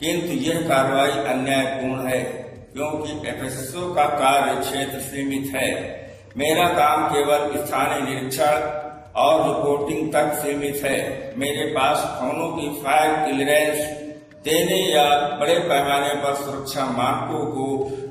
किंतु यह कार्रवाई अन्यायपूर्ण है क्योंकि एफएसएसओ का कार्य क्षेत्र सीमित है। मेरा काम केवल स्थानीय निरीक्षण और रिपोर्टिंग तक सीमित है। मेरे पास फोनों की फायर क्लियरेंस देने या बड़े पैमाने पर सुरक्षा मानकों को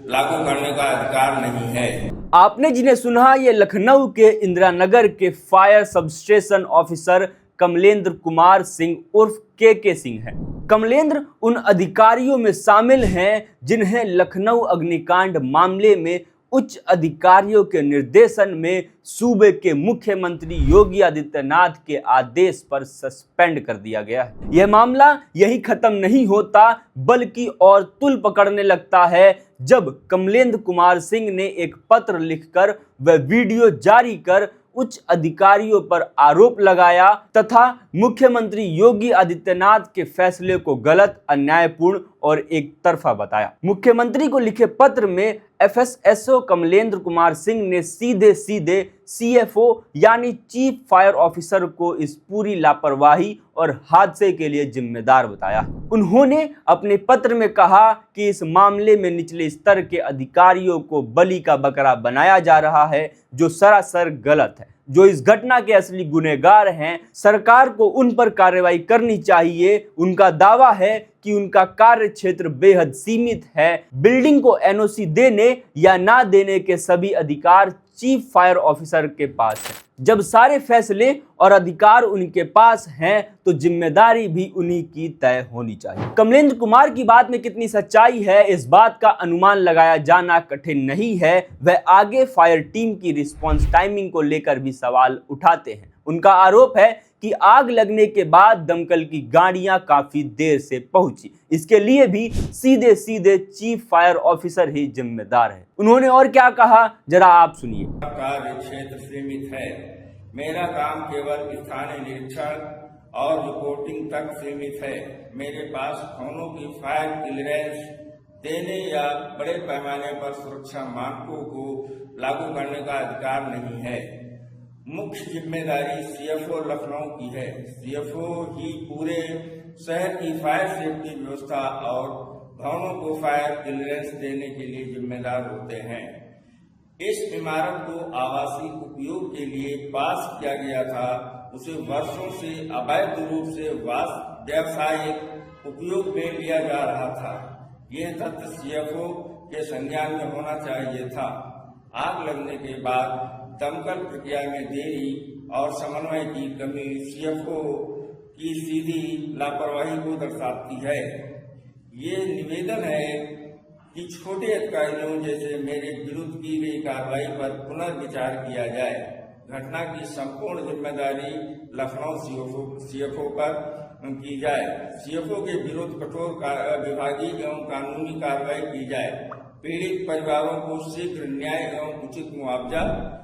लागू करने का अधिकार नहीं है। आपने जिन्हें सुना, ये लखनऊ के इंदिरा नगर के fire substation officer Kamlendra Kumar Singh उर्फ के सिंह हैं। कमलेंद्र उन अधिकारियों में शामिल हैं जिन्हें लखनऊ अग्निकांड मामले में उच्च अधिकारियों के निर्देशन में सूबे के मुख्यमंत्री योगी आदित्यनाथ के आदेश पर सस्पेंड कर दिया गया है। यह मामला यही खत्म नहीं होता बल्कि और तुल पकड़ने लगता है जब कमलेंद्र कुमार सिंह ने एक पत्र लिखकर व वीडियो जारी कर उच्च अधिकारियों पर आरोप लगाया तथा मुख्यमंत्री योगी आदित्यनाथ के फैसले को गलत, अन्यायपूर्ण और एक तरफा बताया। मुख्यमंत्री को लिखे पत्र में एफएसएसओ कमलेंद्र कुमार सिंह ने सीधे सीएफओ यानी चीफ फायर ऑफिसर को इस पूरी लापरवाही और हादसे के लिए जिम्मेदार बताया। उन्होंने अपने पत्र में कहा कि इस मामले में निचले स्तर के अधिकारियों को बलि का बकरा बनाया जा रहा है, जो सरासर गलत है। जो इस घटना के असली गुनहगार हैं, सरकार को उन पर कार्रवाई करनी चाहिए। उनका दावा है कि उनका कार्य क्षेत्र बेहद सीमित है। बिल्डिंग को एनओसी देने या ना देने के सभी अधिकार चीफ फायर ऑफिसर के पास है। जब सारे फैसले और अधिकार उनके पास हैं तो जिम्मेदारी भी उन्हीं की तय होनी चाहिए। कमलेंद्र कुमार की बात में कितनी सच्चाई है, इस बात का अनुमान लगाया जाना कठिन नहीं है। वह आगे फायर टीम की रिस्पांस टाइमिंग को लेकर भी सवाल उठाते हैं। उनका आरोप है कि आग लगने के बाद दमकल की गाड़ियां काफी देर से पहुंची। इसके लिए भी सीधे चीफ फायर ऑफिसर ही जिम्मेदार है। उन्होंने और क्या कहा, जरा आप सुनिए। कार्य क्षेत्र सीमित है। मेरा काम केवल स्थानीय निरीक्षण और रिपोर्टिंग तक सीमित है। मेरे पास फोनों की फायर क्लियरेंस देने या बड़े पैमाने पर सुरक्षा मानकों को लागू करने का अधिकार नहीं है। मुख्य जिम्मेदारी सीएफओ लखनऊ की है। सीएफओ ही पूरे शहर की फायर सेफ्टी व्यवस्था और भवनों को फायर क्लियरेंस देने के लिए जिम्मेदार होते हैं। इस इमारत को आवासीय उपयोग के लिए पास किया गया था। उसे वर्षों से अवैध रूप से व्यावसायिक उपयोग में लिया जा रहा था। यह तथ्य सीएफओ के संज्ञान में होना चाहिए था। आग लगने के बाद दमकल प्रक्रिया में देरी और समन्वय की कमी सीएफओ की सीधी लापरवाही को दर्शाती है। ये निवेदन है कि छोटे अधिकारियों जैसे मेरे विरुद्ध की गई कार्रवाई पर पुनर्विचार किया जाए। घटना की संपूर्ण जिम्मेदारी लखनऊ सीएफओ पर की जाए। सीएफओ के विरुद्ध कठोर विभागीय एवं कानूनी कार्रवाई की जाए। पीड़ित परिवारों को शीघ्र न्याय एवं उचित मुआवजा।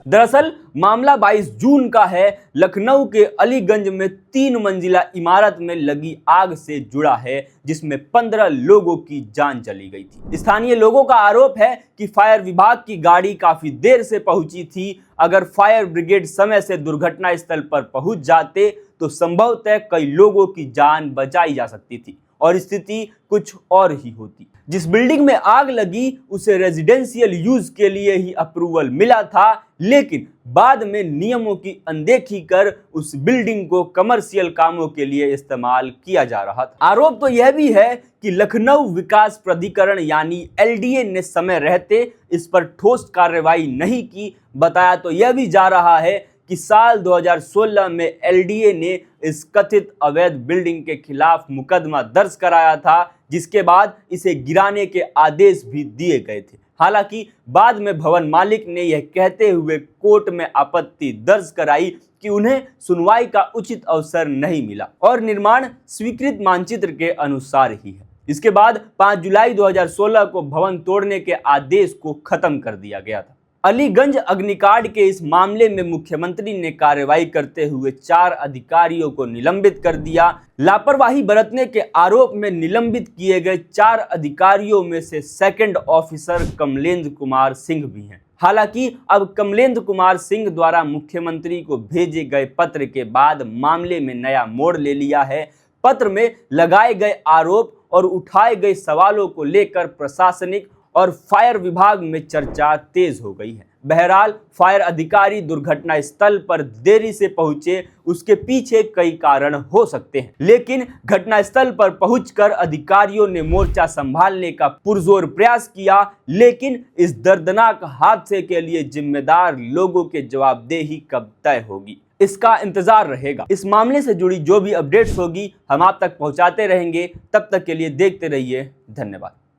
दरअसल मामला 22 जून का है। लखनऊ के अलीगंज में 3 मंजिला इमारत में लगी आग से जुड़ा है, जिसमें 15 लोगों की जान चली गई थी। स्थानीय लोगों का आरोप है कि फायर विभाग की गाड़ी काफी देर से पहुंची थी। अगर फायर ब्रिगेड समय से दुर्घटना स्थल पर पहुंच जाते तो संभवतः कई लोगों की जान बचाई जा सकती थी और स्थिति कुछ और ही होती। जिस बिल्डिंग में आग लगी उसे रेजिडेंशियल यूज के लिए ही अप्रूवल मिला था, लेकिन बाद में नियमों की अनदेखी कर उस बिल्डिंग को कमर्शियल कामों के लिए इस्तेमाल किया जा रहा था। आरोप तो यह भी है कि लखनऊ विकास प्राधिकरण यानी एलडीए ने समय रहते इस पर ठोस कार्रवाई नहीं की। बताया तो यह भी जा रहा है कि साल 2016 में एलडीए ने इस कथित अवैध बिल्डिंग के खिलाफ मुकदमा दर्ज कराया था, जिसके बाद इसे गिराने के आदेश भी दिए गए थे। हालांकि बाद में भवन मालिक ने यह कहते हुए कोर्ट में आपत्ति दर्ज कराई कि उन्हें सुनवाई का उचित अवसर नहीं मिला और निर्माण स्वीकृत मानचित्र के अनुसार ही है। इसके बाद 5 जुलाई 2016 को भवन तोड़ने के आदेश को खत्म कर दिया गया था। अलीगंज अग्निकांड के इस मामले में मुख्यमंत्री ने कार्रवाई करते हुए 4 अधिकारियों को निलंबित कर दिया। लापरवाही बरतने के आरोप में निलंबित किए गए 4 अधिकारियों में से सेकंड ऑफिसर कमलेंद्र कुमार सिंह भी हैं। हालांकि अब कमलेंद्र कुमार सिंह द्वारा मुख्यमंत्री को भेजे गए पत्र के बाद मामले में नया मोड़ ले लिया है। पत्र में लगाए गए आरोप और उठाए गए सवालों को लेकर प्रशासनिक और फायर विभाग में चर्चा तेज हो गई है। बहरहाल फायर अधिकारी दुर्घटना स्थल पर देरी से पहुंचे, उसके पीछे कई कारण हो सकते हैं, लेकिन घटना स्थल पर पहुंचकर अधिकारियों ने मोर्चा संभालने का पुरजोर प्रयास किया। लेकिन इस दर्दनाक हादसे के लिए जिम्मेदार लोगों के जवाबदेही कब तय होगी, इसका इंतजार रहेगा। इस मामले से जुड़ी जो भी अपडेट्स होगी हम आप तक पहुंचाते रहेंगे। तब तक के लिए देखते रहिए। धन्यवाद।